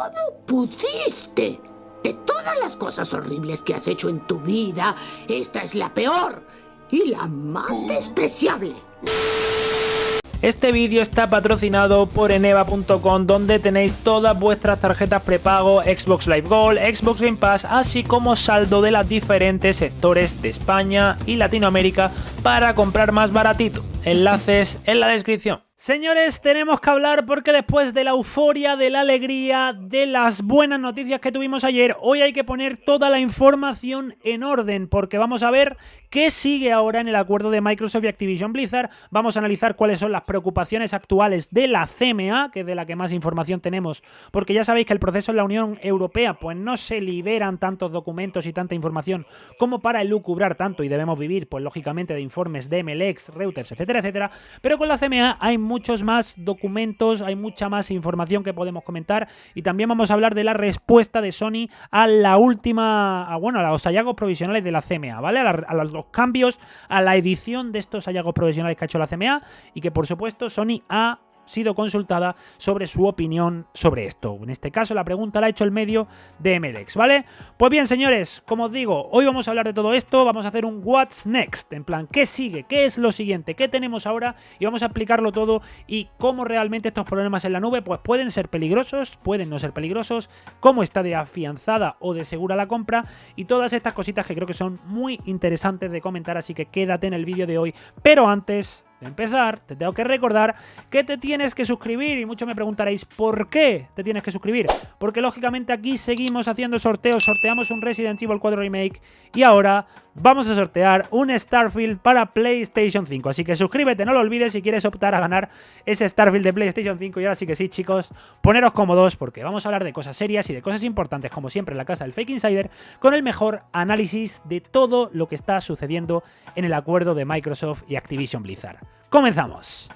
¿Cómo pudiste? De todas las cosas horribles que has hecho en tu vida, esta es la peor y la más despreciable. Este vídeo está patrocinado por eneba.com, donde tenéis todas vuestras tarjetas prepago, Xbox Live Gold, Xbox Game Pass, así como saldo de los diferentes sectores de España y Latinoamérica para comprar más baratito. Enlaces en la descripción. Señores, tenemos que hablar porque después de la euforia, de la alegría, de las buenas noticias que tuvimos ayer, hoy hay que poner toda la información en orden, porque vamos a ver qué sigue ahora en el acuerdo de Microsoft y Activision Blizzard. Vamos a analizar cuáles son las preocupaciones actuales de la CMA, que es de la que más información tenemos, porque ya sabéis que el proceso en la Unión Europea pues no se liberan tantos documentos y tanta información como para elucubrar tanto, y debemos vivir pues lógicamente de informes de MLX, Reuters, etcétera, etcétera, pero con la CMA hay muchos más documentos, hay mucha más información que podemos comentar, y también vamos a hablar de la respuesta de Sony a la última, a los hallazgos provisionales de la CMA, ¿vale? A los cambios, a la edición de estos hallazgos provisionales que ha hecho la CMA, y que por supuesto Sony ha sido consultada sobre su opinión sobre esto. En este caso la pregunta la ha hecho el medio de MLX, ¿vale? Pues bien, señores, como os digo, hoy vamos a hablar de todo esto, vamos a hacer un What's Next, en plan, ¿qué sigue? ¿Qué es lo siguiente? ¿Qué tenemos ahora? Y vamos a explicarlo todo y cómo realmente estos problemas en la nube pues pueden ser peligrosos, pueden no ser peligrosos, cómo está de afianzada o de segura la compra y todas estas cositas que creo que son muy interesantes de comentar, así que quédate en el vídeo de hoy. Pero antes de empezar, te tengo que recordar que te tienes que suscribir, y muchos me preguntaréis ¿por qué te tienes que suscribir? Porque lógicamente aquí seguimos haciendo sorteos, sorteamos un Resident Evil 4 Remake y ahora vamos a sortear un Starfield para PlayStation 5, así que suscríbete, no lo olvides si quieres optar a ganar ese Starfield de PlayStation 5. Y ahora sí que sí, chicos, poneros cómodos porque vamos a hablar de cosas serias y de cosas importantes, como siempre en la casa del Fake Insider, con el mejor análisis de todo lo que está sucediendo en el acuerdo de Microsoft y Activision Blizzard. ¡Comenzamos!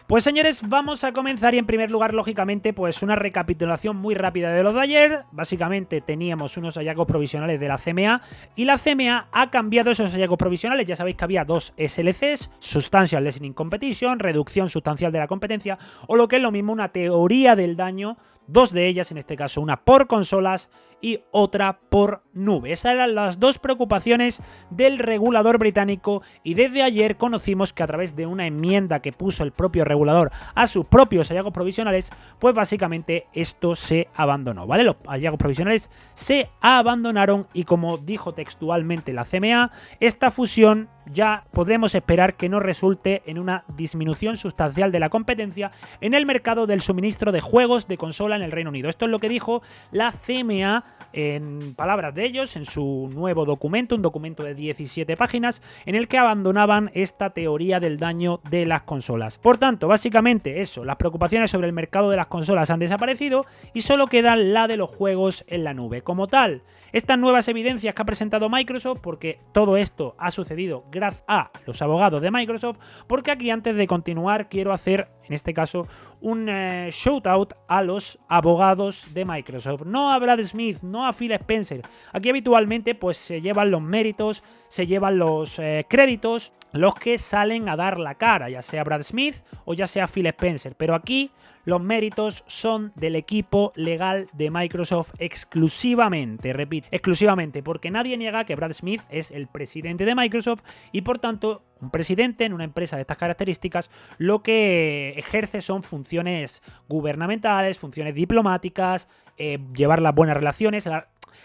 Pues señores, vamos a comenzar, y en primer lugar, lógicamente, pues una recapitulación muy rápida de lo de ayer. Básicamente teníamos unos hallazgos provisionales de la CMA, y la CMA ha cambiado esos hallazgos provisionales. Ya sabéis que había dos SLCs, Substantial Lessening Competition, reducción sustancial de la competencia, o lo que es lo mismo, una teoría del daño, dos de ellas, en este caso una por consolas y otra por nube. Esas eran las dos preocupaciones del regulador británico, y desde ayer conocimos que a través de una enmienda que puso el propio regulador a sus propios hallazgos provisionales, pues básicamente esto se abandonó, ¿vale? Los hallazgos provisionales se abandonaron, y como dijo textualmente la CMA, esta fusión ya podemos esperar que no resulte en una disminución sustancial de la competencia en el mercado del suministro de juegos de consola en el Reino Unido. Esto es lo que dijo la CMA en palabras de ellos en su nuevo documento, un documento de 17 páginas en el que abandonaban esta teoría del daño de las consolas. Por tanto, básicamente eso, las preocupaciones sobre el mercado de las consolas han desaparecido y solo queda la de los juegos en la nube. Como tal, estas nuevas evidencias que ha presentado Microsoft, porque todo esto ha sucedido gracias a los abogados de Microsoft, porque aquí antes de continuar quiero hacer, en este caso, un shout out a los abogados de Microsoft, no a Brad Smith, no a Phil Spencer. Aquí habitualmente pues se llevan los méritos, se llevan los créditos los que salen a dar la cara, ya sea Brad Smith o ya sea Phil Spencer, pero aquí los méritos son del equipo legal de Microsoft exclusivamente, repito, exclusivamente, porque nadie niega que Brad Smith es el presidente de Microsoft, y por tanto un presidente en una empresa de estas características lo que ejerce son funciones gubernamentales, funciones diplomáticas, llevar las buenas relaciones,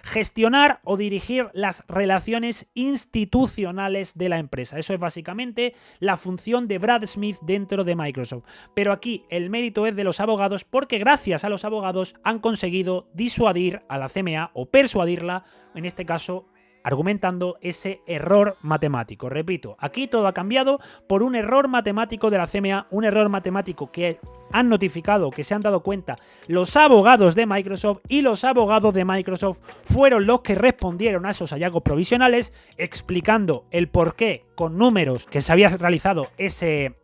gestionar o dirigir las relaciones institucionales de la empresa. Eso es básicamente la función de Brad Smith dentro de Microsoft. Pero aquí el mérito es de los abogados, porque gracias a los abogados han conseguido disuadir a la CMA o persuadirla, en este caso argumentando ese error matemático. Repito, aquí todo ha cambiado por un error matemático de la CMA, un error matemático que han notificado, que se han dado cuenta los abogados de Microsoft, y los abogados de Microsoft fueron los que respondieron a esos hallazgos provisionales explicando el porqué con números que se había realizado ese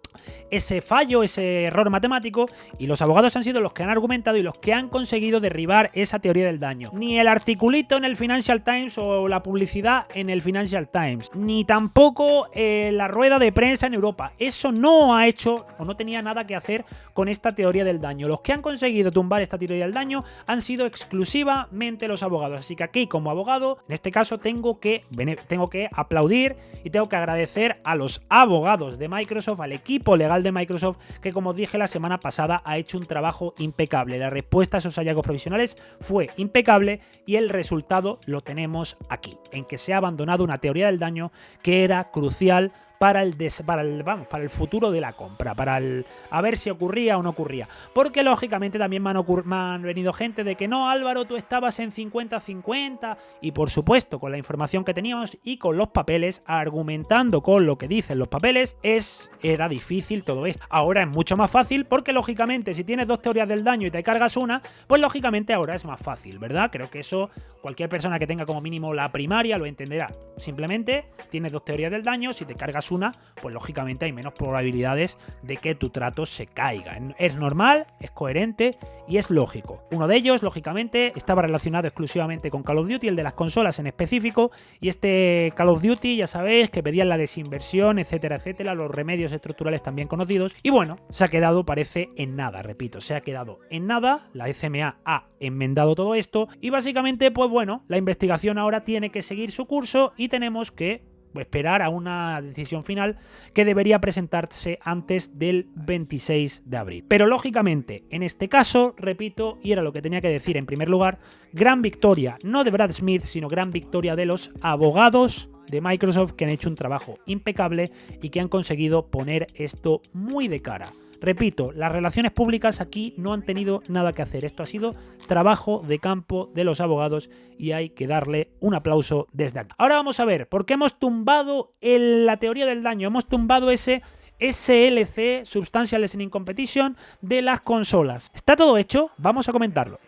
ese fallo, ese error matemático, y los abogados han sido los que han argumentado y los que han conseguido derribar esa teoría del daño. Ni el articulito en el Financial Times o la publicidad en el Financial Times, ni tampoco la rueda de prensa en Europa. Eso no ha hecho o no tenía nada que hacer con esta teoría del daño. Los que han conseguido tumbar esta teoría del daño han sido exclusivamente los abogados. Así que aquí, como abogado, en este caso tengo que aplaudir y tengo que agradecer a los abogados de Microsoft, al equipo legal de Microsoft, que, como dije la semana pasada, ha hecho un trabajo impecable. La respuesta a esos hallazgos provisionales fue impecable y el resultado lo tenemos aquí, en que se ha abandonado una teoría del daño que era crucial para el futuro de la compra, a ver si ocurría o no ocurría. Porque lógicamente también me han venido gente de que no, Álvaro, tú estabas en 50-50, y por supuesto, con la información que teníamos y con los papeles, argumentando con lo que dicen los papeles, era difícil todo esto. Ahora es mucho más fácil porque lógicamente si tienes dos teorías del daño y te cargas una, pues lógicamente ahora es más fácil, ¿verdad? Creo que eso cualquier persona que tenga como mínimo la primaria lo entenderá. Simplemente tienes dos teorías del daño, si te cargas una, pues lógicamente hay menos probabilidades de que tu trato se caiga. Es normal, es coherente y es lógico. Uno de ellos, lógicamente, estaba relacionado exclusivamente con Call of Duty, el de las consolas en específico, y este Call of Duty, ya sabéis, que pedían la desinversión, etcétera, etcétera, los remedios estructurales también conocidos, y bueno, se ha quedado, parece, en nada, repito, se ha quedado en nada. La CMA ha enmendado todo esto y básicamente, pues bueno, la investigación ahora tiene que seguir su curso y tenemos que esperar a una decisión final que debería presentarse antes del 26 de abril. Pero lógicamente, en este caso, repito, y era lo que tenía que decir en primer lugar, gran victoria, no de Brad Smith, sino gran victoria de los abogados de Microsoft, que han hecho un trabajo impecable y que han conseguido poner esto muy de cara. Repito, las relaciones públicas aquí no han tenido nada que hacer. Esto ha sido trabajo de campo de los abogados y hay que darle un aplauso desde aquí. Ahora vamos a ver, ¿por qué hemos tumbado la teoría del daño? Hemos tumbado ese SLC, Substantial Listening Competition, de las consolas. ¿Está todo hecho? Vamos a comentarlo.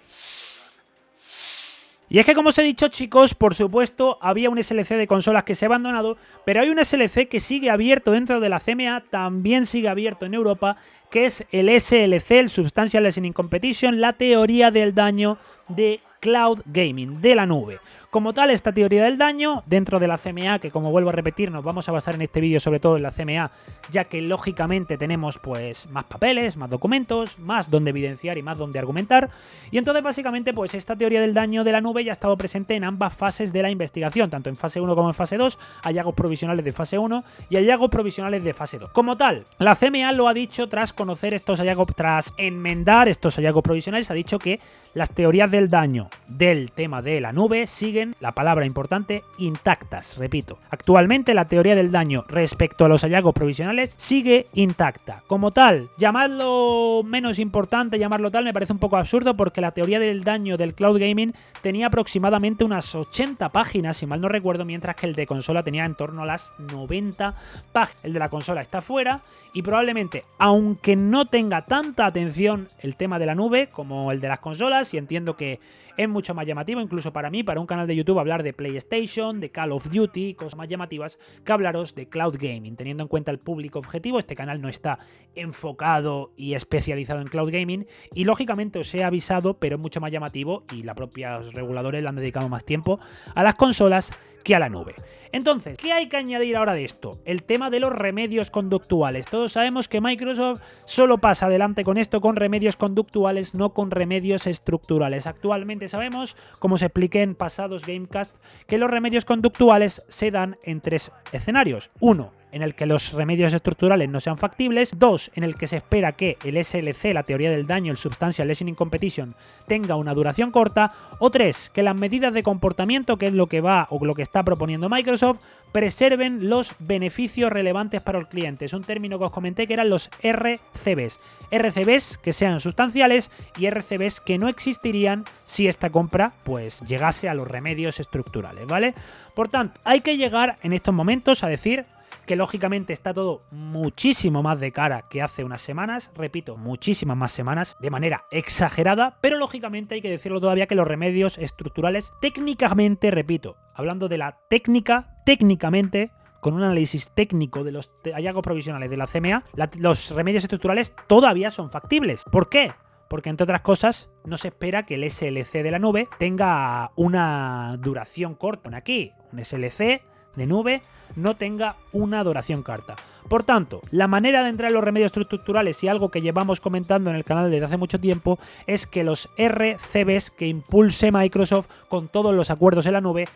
Y es que, como os he dicho, chicos, por supuesto, había un SLC de consolas que se ha abandonado, pero hay un SLC que sigue abierto dentro de la CMA, también sigue abierto en Europa, que es el SLC, el Substantial Listening Competition, la teoría del daño de Cloud Gaming, de la nube. Como tal, esta teoría del daño dentro de la CMA, que como vuelvo a repetir, nos vamos a basar en este vídeo sobre todo en la CMA, ya que lógicamente tenemos pues más papeles, más documentos, más donde evidenciar y más donde argumentar. Y entonces básicamente pues esta teoría del daño de la nube ya ha estado presente en ambas fases de la investigación, tanto en fase 1 como en fase 2, hallazgos provisionales de fase 1 y hallazgos provisionales de fase 2. Como tal, la CMA lo ha dicho tras conocer estos hallazgos, tras enmendar estos hallazgos provisionales, ha dicho que las teorías del daño del tema de la nube siguen, la palabra importante, intactas. Repito, actualmente la teoría del daño respecto a los hallazgos provisionales sigue intacta. Como tal, llamarlo menos importante, llamarlo tal, me parece un poco absurdo porque la teoría del daño del cloud gaming tenía aproximadamente unas 80 páginas, si mal no recuerdo, mientras que el de consola tenía en torno a las 90 páginas. El de la consola está fuera y probablemente, aunque no tenga tanta atención el tema de la nube como el de las consolas, y entiendo que es mucho más llamativo, incluso para mí, para un canal de YouTube, hablar de PlayStation, de Call of Duty, cosas más llamativas que hablaros de Cloud Gaming. Teniendo en cuenta el público objetivo, este canal no está enfocado y especializado en Cloud Gaming y lógicamente os he avisado, pero es mucho más llamativo y los propios reguladores le han dedicado más tiempo a las consolas que a la nube. Entonces, ¿qué hay que añadir ahora de esto? El tema de los remedios conductuales. Todos sabemos que Microsoft solo pasa adelante con esto con remedios conductuales, no con remedios estructurales. Actualmente sabemos, como os expliqué en pasados Gamecast, que los remedios conductuales se dan en tres escenarios. Uno, en el que los remedios estructurales no sean factibles. 2, en el que se espera que el SLC, la teoría del daño, el Substantial Listening Competition, tenga una duración corta. O 3, que las medidas de comportamiento, que es lo que va o lo que está proponiendo Microsoft, preserven los beneficios relevantes para el cliente. Es un término que os comenté que eran los RCBs. RCBs que sean sustanciales y RCBs que no existirían si esta compra pues llegase a los remedios estructurales, ¿vale? Por tanto, hay que llegar en estos momentos a decir que lógicamente está todo muchísimo más de cara que hace unas semanas, repito, muchísimas más semanas, de manera exagerada, pero lógicamente hay que decirlo todavía que los remedios estructurales técnicamente, repito, hablando de la técnica, técnicamente con un análisis técnico de los hallazgos provisionales de la CMA, los remedios estructurales todavía son factibles. ¿Por qué? Porque, entre otras cosas, no se espera que el SLC de la nube tenga una duración corta. Aquí, un SLC de nube no tenga una duración corta. Por tanto, la manera de entrar en los remedios estructurales, y algo que llevamos comentando en el canal desde hace mucho tiempo, es que los RCBs que impulse Microsoft con todos los acuerdos en la nube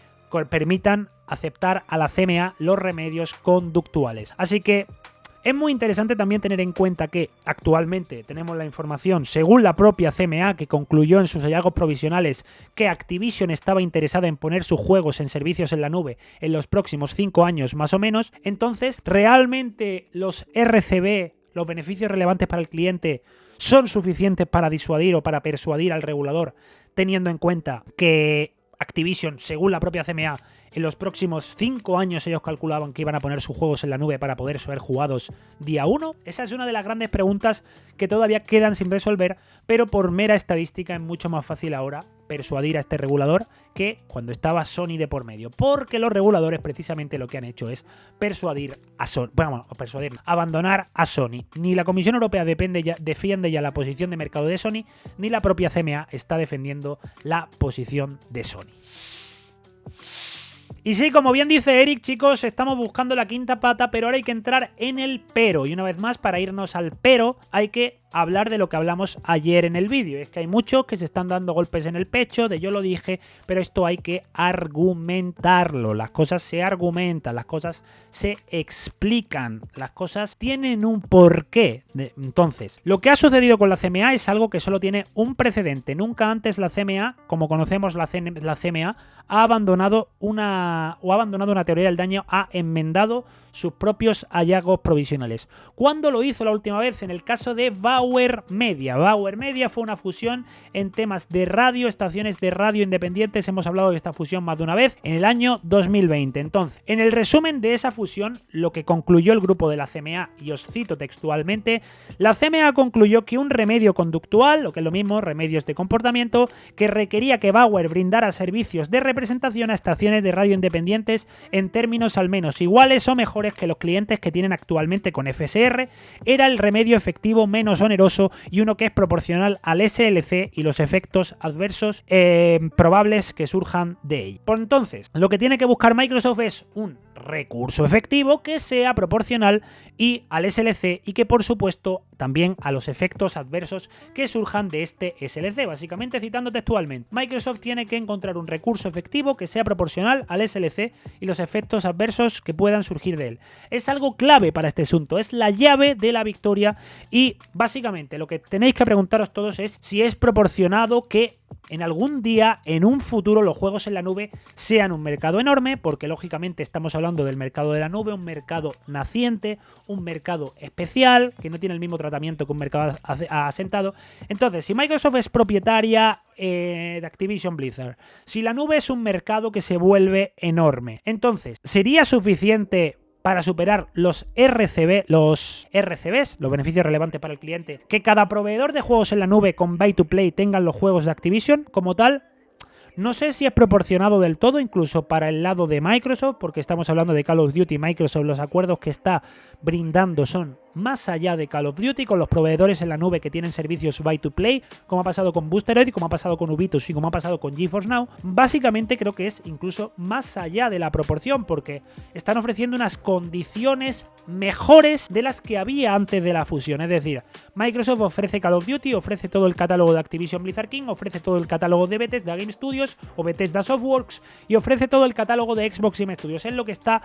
permitan aceptar a la CMA los remedios conductuales. Así que es muy interesante también tener en cuenta que actualmente tenemos la información, según la propia CMA, que concluyó en sus hallazgos provisionales que Activision estaba interesada en poner sus juegos en servicios en la nube en los próximos 5 años más o menos. Entonces, ¿realmente los RCB, los beneficios relevantes para el cliente, son suficientes para disuadir o para persuadir al regulador, teniendo en cuenta que Activision, según la propia CMA, en los próximos 5 años ellos calculaban que iban a poner sus juegos en la nube para poder ser jugados día 1? Esa es una de las grandes preguntas que todavía quedan sin resolver, pero por mera estadística es mucho más fácil ahora persuadir a este regulador que cuando estaba Sony de por medio, porque los reguladores precisamente lo que han hecho es abandonar a Sony. Ni la Comisión Europea defiende ya la posición de mercado de Sony, ni la propia CMA está defendiendo la posición de Sony. Y sí, como bien dice Eric, chicos, estamos buscando la quinta pata, pero ahora hay que entrar en el pero. Y una vez más, para irnos al pero, hay que hablar de lo que hablamos ayer en el vídeo. Es que hay muchos que se están dando golpes en el pecho, de yo lo dije, pero esto hay que argumentarlo. Las cosas se argumentan, las cosas se explican, las cosas tienen un porqué. Entonces, lo que ha sucedido con la CMA es algo que solo tiene un precedente. Nunca antes la CMA, como conocemos la CMA, ha abandonado una teoría del daño, ha enmendado sus propios hallazgos provisionales. ¿Cuándo lo hizo la última vez? En el caso de Bauer Media. Bauer Media fue una fusión en temas de radio, estaciones de radio independientes. Hemos hablado de esta fusión más de una vez en el año 2020. Entonces, en el resumen de esa fusión, lo que concluyó el grupo de la CMA, y os cito textualmente, la CMA concluyó que un remedio conductual, o que es lo mismo, remedios de comportamiento, que requería que Bauer brindara servicios de representación a estaciones de radio independientes en términos al menos iguales o mejores que los clientes que tienen actualmente con FSR, era el remedio efectivo menos oneroso y uno que es proporcional al SLC y los efectos adversos probables que surjan de ello. Por entonces, lo que tiene que buscar Microsoft es un recurso efectivo que sea proporcional y al SLC y que por supuesto también a los efectos adversos que surjan de este SLC. Básicamente, citando textualmente, Microsoft tiene que encontrar un recurso efectivo que sea proporcional al SLC y los efectos adversos que puedan surgir de él. Es algo clave para este asunto, es la llave de la victoria y básicamente lo que tenéis que preguntaros todos es si es proporcionado que en algún día, en un futuro, los juegos en la nube sean un mercado enorme, porque lógicamente estamos hablando del mercado de la nube, un mercado naciente, un mercado especial, que no tiene el mismo tratamiento que un mercado asentado. Entonces, si Microsoft es propietaria de Activision Blizzard, si la nube es un mercado que se vuelve enorme, entonces, ¿sería suficiente para superar los RCBs, los beneficios relevantes para el cliente, que cada proveedor de juegos en la nube con Buy to Play tengan los juegos de Activision como tal? No sé si es proporcionado del todo, incluso para el lado de Microsoft, porque estamos hablando de Call of Duty. Microsoft, los acuerdos que está brindando son más allá de Call of Duty, con los proveedores en la nube que tienen servicios Buy to Play, como ha pasado con Boosteroid, como ha pasado con Ubisoft y como ha pasado con GeForce Now. Básicamente creo que es incluso más allá de la proporción, porque están ofreciendo unas condiciones mejores de las que había antes de la fusión. Es decir, Microsoft ofrece Call of Duty, ofrece todo el catálogo de Activision Blizzard King, ofrece todo el catálogo de Bethesda Game Studios o Bethesda Softworks y ofrece todo el catálogo de Xbox Game Studios. Es lo que está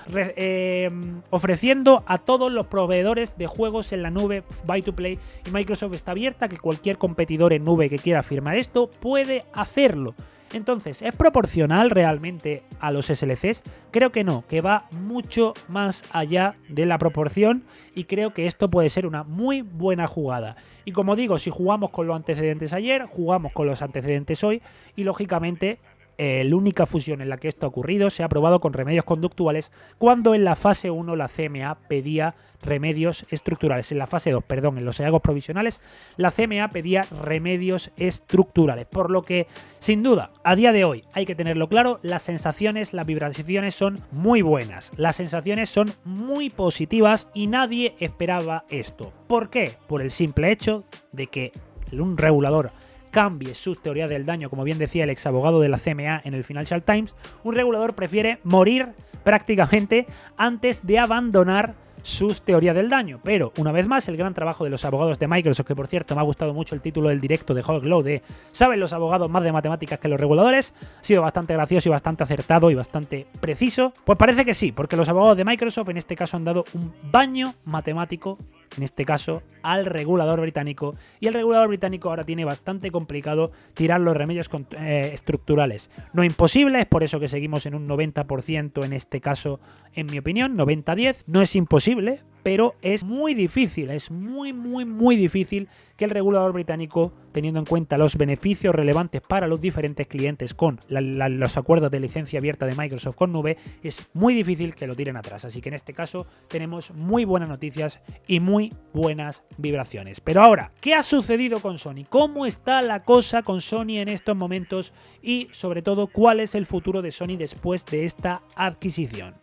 ofreciendo a todos los proveedores de juegos en la nube Buy to Play, y Microsoft está abierta a que cualquier competidor en nube que quiera firmar esto puede hacerlo. Entonces, ¿es proporcional realmente a los SLCs? Creo que no, que va mucho más allá de la proporción, y creo que esto puede ser una muy buena jugada. Y como digo, si jugamos con los antecedentes ayer, jugamos con los antecedentes hoy, y lógicamente la única fusión en la que esto ha ocurrido se ha probado con remedios conductuales cuando en la fase 1 la CMA pedía remedios estructurales. En la fase 2, perdón, en los hallazgos provisionales, la CMA pedía remedios estructurales. Por lo que, sin duda, a día de hoy, hay que tenerlo claro, las sensaciones, las vibraciones son muy buenas. Las sensaciones son muy positivas y nadie esperaba esto. ¿Por qué? Por el simple hecho de que un regulador cambie sus teorías del daño, como bien decía el ex abogado de la CMA en el Financial Times. Un regulador prefiere morir prácticamente antes de abandonar sus teorías del daño. Pero, una vez más, el gran trabajo de los abogados de Microsoft, que por cierto me ha gustado mucho el título del directo de Hog Low de ¿saben los abogados más de matemáticas que los reguladores? Ha sido bastante gracioso y bastante acertado y bastante preciso. Pues parece que sí, porque los abogados de Microsoft en este caso han dado un baño matemático, en este caso, al regulador británico. Y el regulador británico ahora tiene bastante complicado tirar los remedios estructurales. No imposible, es por eso que seguimos en un 90% en este caso, en mi opinión, 90-10. No es imposible, pero es muy difícil, es muy difícil que el regulador británico, teniendo en cuenta los beneficios relevantes para los diferentes clientes con los acuerdos de licencia abierta de Microsoft con nube, es muy difícil que lo tiren atrás. Así que en este caso tenemos muy buenas noticias y muy buenas vibraciones. Pero ahora, ¿qué ha sucedido con Sony? ¿Cómo está la cosa con Sony en estos momentos? Y sobre todo, ¿cuál es el futuro de Sony después de esta adquisición?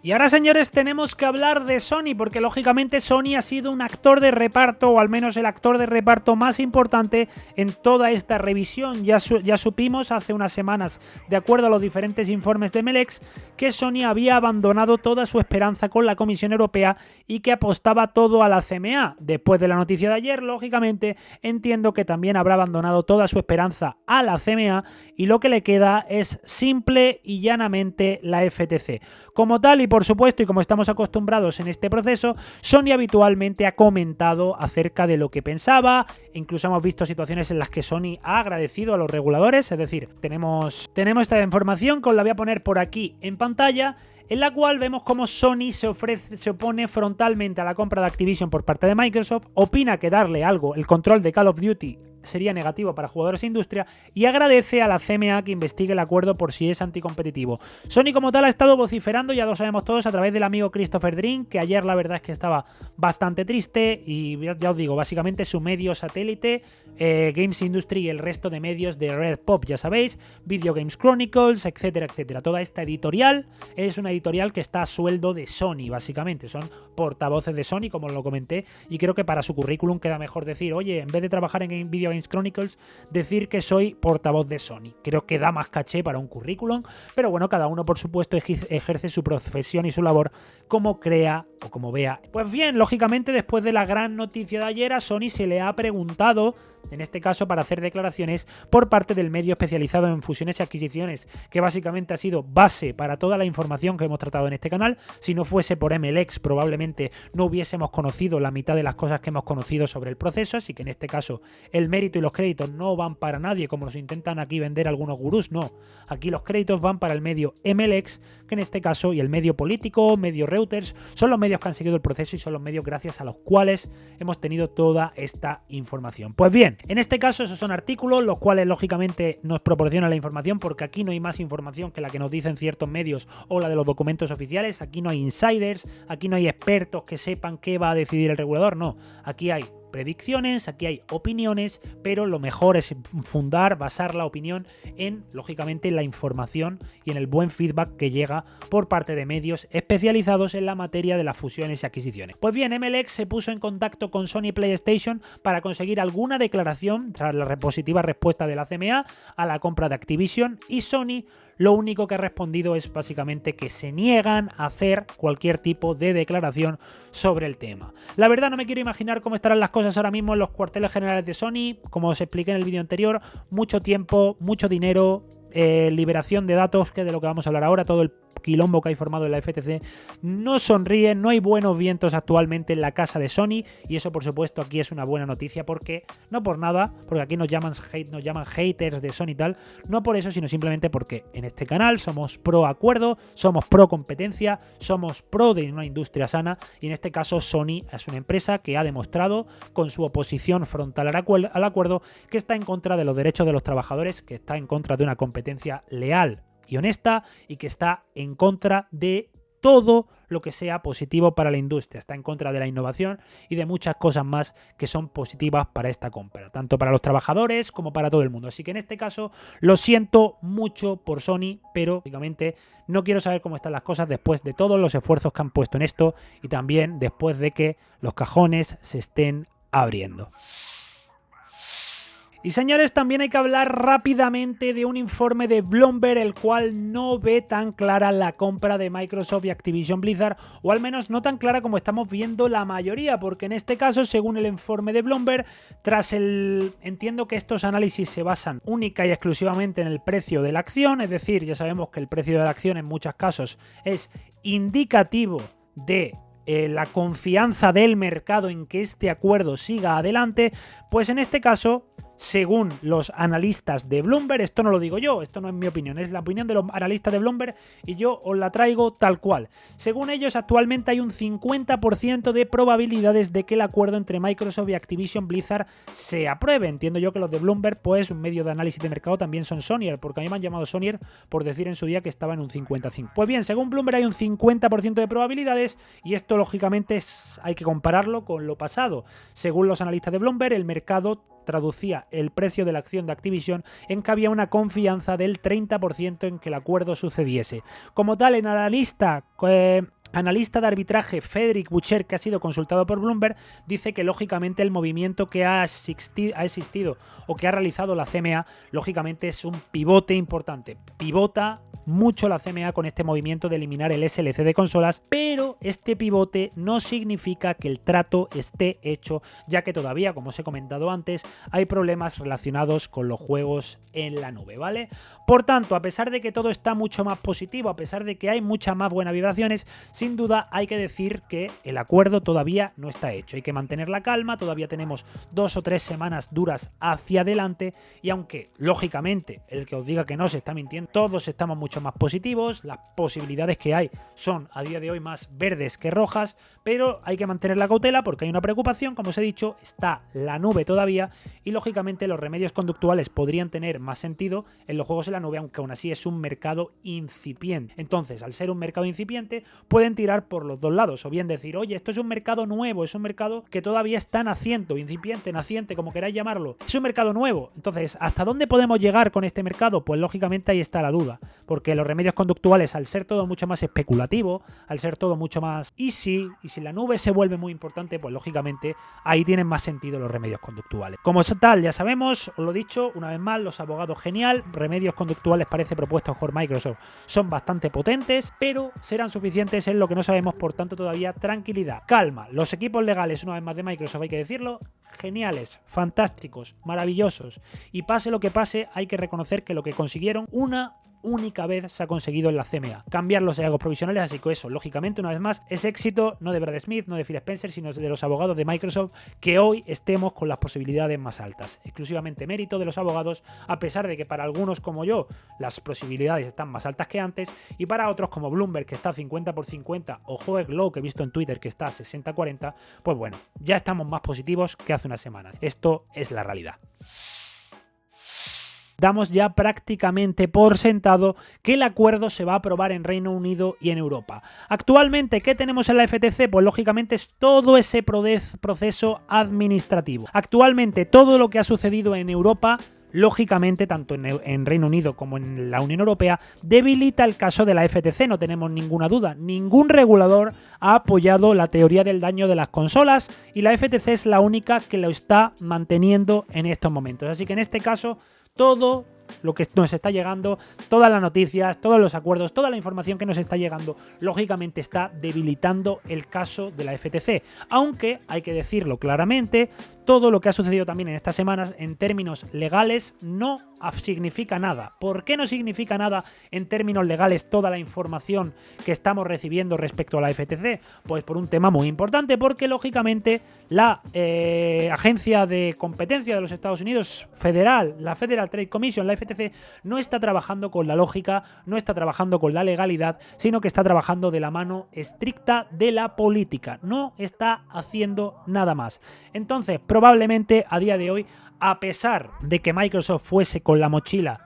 Y ahora, señores, tenemos que hablar de Sony, porque lógicamente Sony ha sido un actor de reparto, o al menos el actor de reparto más importante en toda esta revisión. Ya supimos hace unas semanas, de acuerdo a los diferentes informes de Melex, que Sony había abandonado toda su esperanza con la Comisión Europea y que apostaba todo a la CMA. Después de la noticia de ayer, lógicamente, entiendo que también habrá abandonado toda su esperanza a la CMA y lo que le queda es simple y llanamente la FTC. Como tal, y por supuesto, y como estamos acostumbrados en este proceso, Sony habitualmente ha comentado acerca de lo que pensaba. Incluso hemos visto situaciones en las que Sony ha agradecido a los reguladores. Es decir, tenemos esta información que os la voy a poner por aquí en pantalla, en la cual vemos cómo Sony se opone frontalmente a la compra de Activision por parte de Microsoft, opina que darle el control de Call of Duty sería negativo para jugadores e industria, y agradece a la CMA que investigue el acuerdo por si es anticompetitivo. Sony como tal ha estado vociferando, ya lo sabemos todos, a través del amigo Christopher Drink, que ayer la verdad es que estaba bastante triste, y ya os digo, básicamente su medio satélite, Games Industry y el resto de medios de Red Pop, ya sabéis, Video Games Chronicles, etcétera, etcétera. Toda esta editorial es una editorial que está a sueldo de Sony, básicamente. Son portavoces de Sony, como lo comenté, y creo que para su currículum queda mejor decir, oye, en vez de trabajar en Video Games Chronicles, decir que soy portavoz de Sony. Creo que da más caché para un currículum, pero bueno, cada uno por supuesto ejerce su profesión y su labor como crea o como vea. Pues bien, lógicamente después de la gran noticia de ayer, a Sony se le ha preguntado, en este caso para hacer declaraciones por parte del medio especializado en fusiones y adquisiciones, que básicamente ha sido base para toda la información que hemos tratado en este canal. Si no fuese por MLX, probablemente no hubiésemos conocido la mitad de las cosas que hemos conocido sobre el proceso, así que en este caso el mérito y los créditos no van para nadie, como nos intentan aquí vender algunos gurús, no. Aquí los créditos van para el medio MLX, que en este caso, y el medio político, medio Reuters, son los medios que han seguido el proceso y son los medios gracias a los cuales hemos tenido toda esta información. Pues bien, en este caso esos son artículos, los cuales lógicamente nos proporcionan la información, porque aquí no hay más información que la que nos dicen ciertos medios o la de los documentos oficiales. Aquí no hay insiders, aquí no hay expertos que sepan qué va a decidir el regulador, no. Aquí hay predicciones, aquí hay opiniones, pero lo mejor es basar la opinión en, lógicamente, la información y en el buen feedback que llega por parte de medios especializados en la materia de las fusiones y adquisiciones. Pues bien, MLX se puso en contacto con Sony PlayStation para conseguir alguna declaración tras la positiva respuesta de la CMA a la compra de Activision, y Sony lo único que ha respondido es básicamente que se niegan a hacer cualquier tipo de declaración sobre el tema. La verdad no me quiero imaginar cómo estarán las cosas ahora mismo en los cuarteles generales de Sony. Como os expliqué en el vídeo anterior, mucho tiempo, mucho dinero, liberación de datos, que es de lo que vamos a hablar ahora, todo el quilombo que hay formado en la FTC, no sonríe, no hay buenos vientos actualmente en la casa de Sony, y eso por supuesto aquí es una buena noticia, porque no por nada, porque aquí nos llaman haters de Sony y tal, no por eso, sino simplemente porque en este canal somos pro acuerdo, somos pro competencia, somos pro de una industria sana, y en este caso Sony es una empresa que ha demostrado con su oposición frontal al acuerdo que está en contra de los derechos de los trabajadores, que está en contra de una competencia leal y honesta, y que está en contra de todo lo que sea positivo para la industria, está en contra de la innovación y de muchas cosas más que son positivas para esta compra, tanto para los trabajadores como para todo el mundo. Así que en este caso lo siento mucho por Sony, pero lógicamente no quiero saber cómo están las cosas después de todos los esfuerzos que han puesto en esto, y también después de que los cajones se estén abriendo. Y señores, también hay que hablar rápidamente de un informe de Bloomberg, el cual no ve tan clara la compra de Microsoft y Activision Blizzard, o al menos no tan clara como estamos viendo la mayoría, porque en este caso, según el informe de Bloomberg, entiendo que estos análisis se basan única y exclusivamente en el precio de la acción, es decir, ya sabemos que el precio de la acción en muchos casos es indicativo de la confianza del mercado en que este acuerdo siga adelante, pues en este caso, según los analistas de Bloomberg, esto no lo digo yo, esto no es mi opinión, es la opinión de los analistas de Bloomberg y yo os la traigo tal cual. Según ellos, actualmente hay un 50% de probabilidades de que el acuerdo entre Microsoft y Activision Blizzard se apruebe. Entiendo yo que los de Bloomberg, pues un medio de análisis de mercado, también son Sonyer, porque a mí me han llamado Sonyer por decir en su día que estaba en un 55. Pues bien, según Bloomberg hay un 50% de probabilidades, y esto lógicamente hay que compararlo con lo pasado. Según los analistas de Bloomberg, el mercado traducía el precio de la acción de Activision en que había una confianza del 30% en que el acuerdo sucediese. Como tal, el analista de arbitraje Frederick Butcher, que ha sido consultado por Bloomberg, dice que lógicamente el movimiento que ha existido o que ha realizado la CMA, lógicamente es un pivote importante. Pivota mucho la CMA con este movimiento de eliminar el SLC de consolas, pero este pivote no significa que el trato esté hecho, ya que todavía, como os he comentado antes, hay problemas relacionados con los juegos en la nube, ¿vale? Por tanto, a pesar de que todo está mucho más positivo, a pesar de que hay muchas más buenas vibraciones, sin duda hay que decir que el acuerdo todavía no está hecho. Hay que mantener la calma, todavía tenemos 2 o 3 semanas duras hacia adelante, y aunque lógicamente el que os diga que no se está mintiendo, todos estamos mucho más positivos, las posibilidades que hay son a día de hoy más verdes que rojas, pero hay que mantener la cautela porque hay una preocupación, como os he dicho, está la nube todavía, y lógicamente los remedios conductuales podrían tener más sentido en los juegos en la nube, aunque aún así es un mercado incipiente. Entonces, al ser un mercado incipiente, pueden tirar por los dos lados, o bien decir, oye, esto es un mercado nuevo, es un mercado que todavía está naciendo, incipiente, naciente, como queráis llamarlo, es un mercado nuevo. Entonces, ¿hasta dónde podemos llegar con este mercado? Pues lógicamente ahí está la duda, porque los remedios conductuales, al ser todo mucho más especulativo, al ser todo mucho más easy, y si la nube se vuelve muy importante, pues lógicamente ahí tienen más sentido los remedios conductuales. Como tal, ya sabemos, os lo he dicho una vez más, los abogados genial, remedios conductuales parece propuestos por Microsoft son bastante potentes, pero serán suficientes en lo que no sabemos, por tanto todavía tranquilidad, calma. Los equipos legales, una vez más de Microsoft, hay que decirlo, geniales, fantásticos, maravillosos, y pase lo que pase, hay que reconocer que lo que consiguieron una única vez se ha conseguido en la CMA, cambiar los hallazgos provisionales, así que eso, lógicamente, una vez más, es éxito no de Brad Smith, no de Phil Spencer, sino de los abogados de Microsoft, que hoy estemos con las posibilidades más altas. Exclusivamente mérito de los abogados, a pesar de que para algunos como yo, las posibilidades están más altas que antes, y para otros como Bloomberg, que está 50/50, o Hoeglow, que he visto en Twitter que está 60/40, pues bueno, ya estamos más positivos que hace unas semanas. Esto es la realidad. Damos ya prácticamente por sentado que el acuerdo se va a aprobar en Reino Unido y en Europa. Actualmente, ¿qué tenemos en la FTC? Pues lógicamente es todo ese proceso administrativo. Actualmente todo lo que ha sucedido en Europa, lógicamente, tanto en Reino Unido como en la Unión Europea, debilita el caso de la FTC, no tenemos ninguna duda. Ningún regulador ha apoyado la teoría del daño de las consolas, y la FTC es la única que lo está manteniendo en estos momentos. Así que en este caso, todo lo que nos está llegando, todas las noticias, todos los acuerdos, toda la información que nos está llegando, lógicamente está debilitando el caso de la FTC. Aunque, hay que decirlo claramente, todo lo que ha sucedido también en estas semanas en términos legales no significa nada. ¿Por qué no significa nada en términos legales toda la información que estamos recibiendo respecto a la FTC? Pues por un tema muy importante, porque lógicamente la agencia de competencia de los Estados Unidos federal, la Federal Trade Commission, la FTC, no está trabajando con la lógica, no está trabajando con la legalidad, sino que está trabajando de la mano estricta de la política. No está haciendo nada más. Entonces, probablemente a día de hoy, a pesar de que Microsoft fuese con la mochila,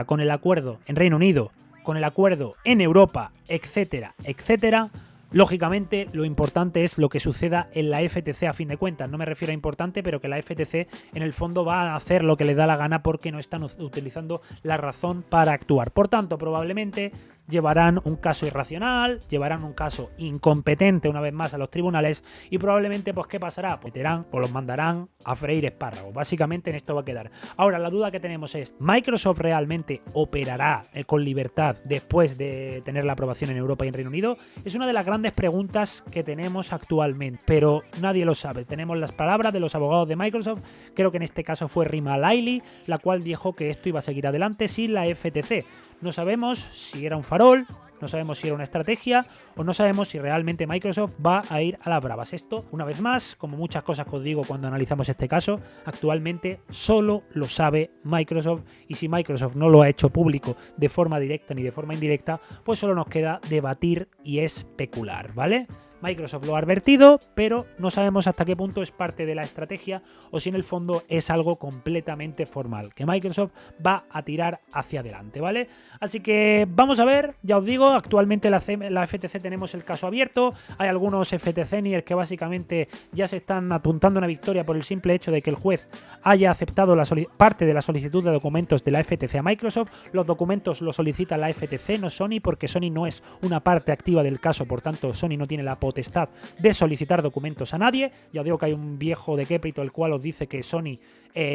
con el acuerdo en Reino Unido, con el acuerdo en Europa, etcétera, etcétera, lógicamente lo importante es lo que suceda en la FTC a fin de cuentas. No me refiero a importante, pero que la FTC en el fondo va a hacer lo que le da la gana porque no están utilizando la razón para actuar. Por tanto, probablemente llevarán un caso irracional, llevarán un caso incompetente una vez más a los tribunales y probablemente, pues, ¿qué pasará? Pues meterán o los mandarán a freír espárragos. Básicamente en esto va a quedar. Ahora, la duda que tenemos es, ¿Microsoft realmente operará con libertad después de tener la aprobación en Europa y en Reino Unido? Es una de las grandes preguntas que tenemos actualmente, pero nadie lo sabe. Tenemos las palabras de los abogados de Microsoft, creo que en este caso fue Rima Laili, la cual dijo que esto iba a seguir adelante sin la FTC. No sabemos si era un farol, no sabemos si era una estrategia o no sabemos si realmente Microsoft va a ir a las bravas. Esto, una vez más, como muchas cosas que os digo cuando analizamos este caso, actualmente solo lo sabe Microsoft y si Microsoft no lo ha hecho público de forma directa ni de forma indirecta, pues solo nos queda debatir y especular, ¿vale? Microsoft lo ha advertido, pero no sabemos hasta qué punto es parte de la estrategia o si en el fondo es algo completamente formal, que Microsoft va a tirar hacia adelante, ¿vale? Así que vamos a ver, ya os digo, actualmente la FTC tenemos el caso abierto, hay algunos FTCniers que básicamente ya se están apuntando a una victoria por el simple hecho de que el juez haya aceptado parte de la solicitud de documentos de la FTC a Microsoft. Los documentos los solicita la FTC, no Sony, porque Sony no es una parte activa del caso, por tanto Sony no tiene la potestad de solicitar documentos a nadie. Ya digo que hay un viejo decrépito el cual os dice que Sony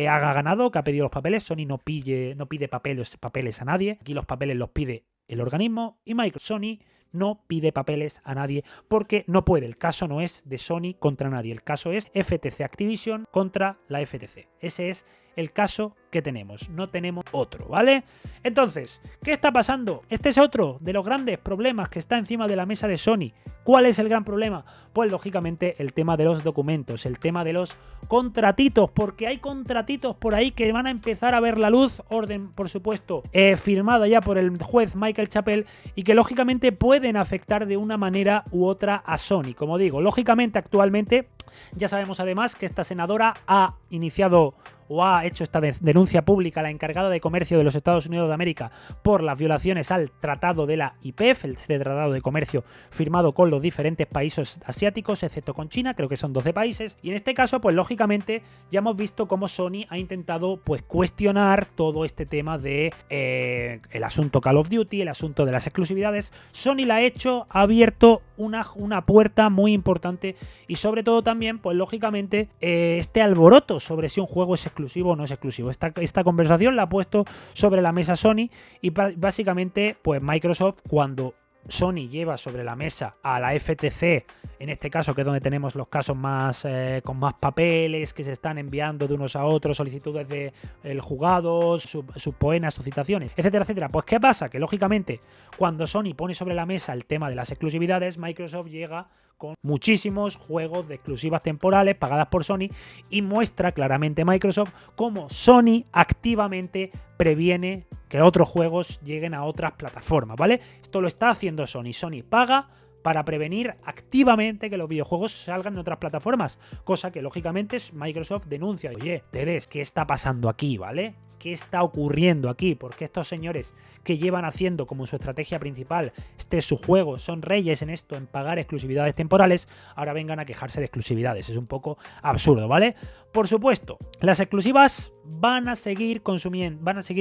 haga ganado, que ha pedido los papeles. Sony no pide papeles a nadie. Aquí los papeles los pide el organismo y Sony no pide papeles a nadie porque no puede. El caso no es de Sony contra nadie. El caso es FTC Activision contra la FTC. Ese es el caso que tenemos, no tenemos otro, ¿vale? Entonces, ¿qué está pasando? Este es otro de los grandes problemas que está encima de la mesa de Sony. ¿Cuál es el gran problema? Pues lógicamente el tema de los documentos, el tema de los contratitos, porque hay contratitos por ahí que van a empezar a ver la luz, orden, por supuesto, firmada ya por el juez Michael Chappell y que lógicamente pueden afectar de una manera u otra a Sony. Como digo, lógicamente actualmente ya sabemos además que esta senadora ha iniciado o ha hecho esta denuncia pública a la encargada de comercio de los Estados Unidos de América por las violaciones al tratado de la IPEF, este tratado de comercio firmado con los diferentes países asiáticos, excepto con China, creo que son 12 países, y en este caso, pues lógicamente ya hemos visto cómo Sony ha intentado pues cuestionar todo este tema de el asunto Call of Duty, el asunto de las exclusividades. Sony la ha hecho, ha abierto una puerta muy importante y sobre todo también, pues lógicamente, este alboroto sobre si un juego es exclusivo o no es exclusivo. Esta conversación la ha puesto sobre la mesa Sony y básicamente, pues Microsoft, cuando Sony lleva sobre la mesa a la FTC, en este caso que es donde tenemos los casos más con más papeles que se están enviando de unos a otros, solicitudes de el juzgado, sus poenas, sus citaciones, etcétera, etcétera. Pues ¿qué pasa? Que lógicamente cuando Sony pone sobre la mesa el tema de las exclusividades, Microsoft llega con muchísimos juegos de exclusivas temporales pagadas por Sony y muestra claramente Microsoft cómo Sony activamente previene que otros juegos lleguen a otras plataformas, ¿vale? Esto lo está haciendo Sony. Sony paga para prevenir activamente que los videojuegos salgan en otras plataformas, cosa que lógicamente Microsoft denuncia. Oye, ustedes, ¿qué está pasando aquí, ¿vale? ¿Qué está ocurriendo aquí? Porque estos señores que llevan haciendo como su estrategia principal este es su juego, son reyes en esto, en pagar exclusividades temporales, ahora vengan a quejarse de exclusividades. Es un poco absurdo, ¿vale? Por supuesto, las exclusivas van a seguir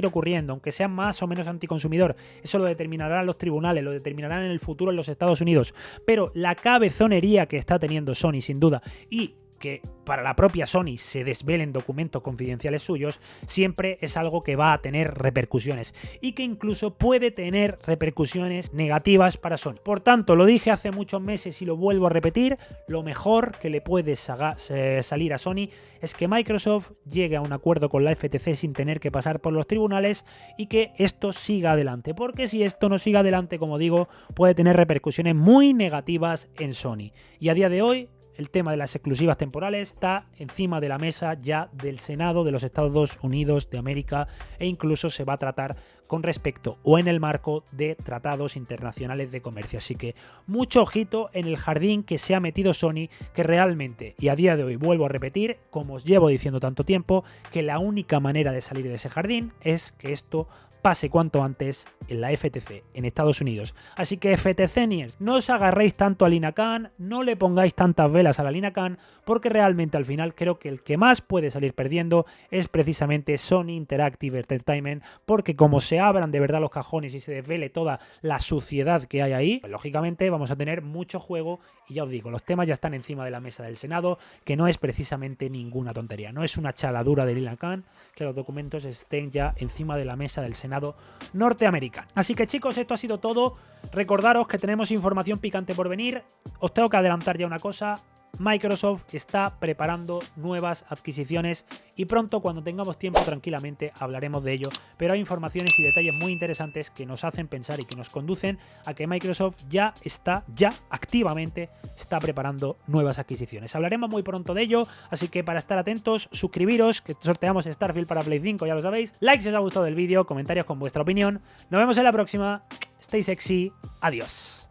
ocurriendo, aunque sean más o menos anticonsumidor. Eso lo determinarán los tribunales, lo determinarán en el futuro en los Estados Unidos. Pero la cabezonería que está teniendo Sony, sin duda, y que para la propia Sony se desvelen documentos confidenciales suyos, siempre es algo que va a tener repercusiones y que incluso puede tener repercusiones negativas para Sony. Por tanto, lo dije hace muchos meses y lo vuelvo a repetir, lo mejor que le puede salir a Sony es que Microsoft llegue a un acuerdo con la FTC sin tener que pasar por los tribunales y que esto siga adelante, porque si esto no sigue adelante, como digo, puede tener repercusiones muy negativas en Sony. Y a día de hoy, el tema de las exclusivas temporales está encima de la mesa ya del Senado de los Estados Unidos de América e incluso se va a tratar con respecto o en el marco de tratados internacionales de comercio. Así que mucho ojito en el jardín que se ha metido Sony, que realmente, y a día de hoy vuelvo a repetir, como os llevo diciendo tanto tiempo, que la única manera de salir de ese jardín es que esto pase cuanto antes en la FTC, en Estados Unidos. Así que FTCniers, no os agarréis tanto a Lina Khan, no le pongáis tantas velas a la Lina Khan, porque realmente al final creo que el que más puede salir perdiendo es precisamente Sony Interactive Entertainment, porque como se abran de verdad los cajones y se desvele toda la suciedad que hay ahí, pues lógicamente vamos a tener mucho juego y ya os digo, los temas ya están encima de la mesa del Senado, que no es precisamente ninguna tontería, no es una chaladura de Lina Khan que los documentos estén ya encima de la mesa del Senado norteamericano. Así que chicos, esto ha sido todo. Recordaros que tenemos información picante por venir. Os tengo que adelantar ya una cosa. Microsoft está preparando nuevas adquisiciones y pronto, cuando tengamos tiempo, tranquilamente hablaremos de ello, pero hay informaciones y detalles muy interesantes que nos hacen pensar y que nos conducen a que Microsoft ya activamente está preparando nuevas adquisiciones. Hablaremos muy pronto de ello, así que para estar atentos, suscribiros, que sorteamos Starfield para Play 5, ya lo sabéis, like si os ha gustado el vídeo, comentarios con vuestra opinión. Nos vemos en la próxima. Stay sexy, adiós.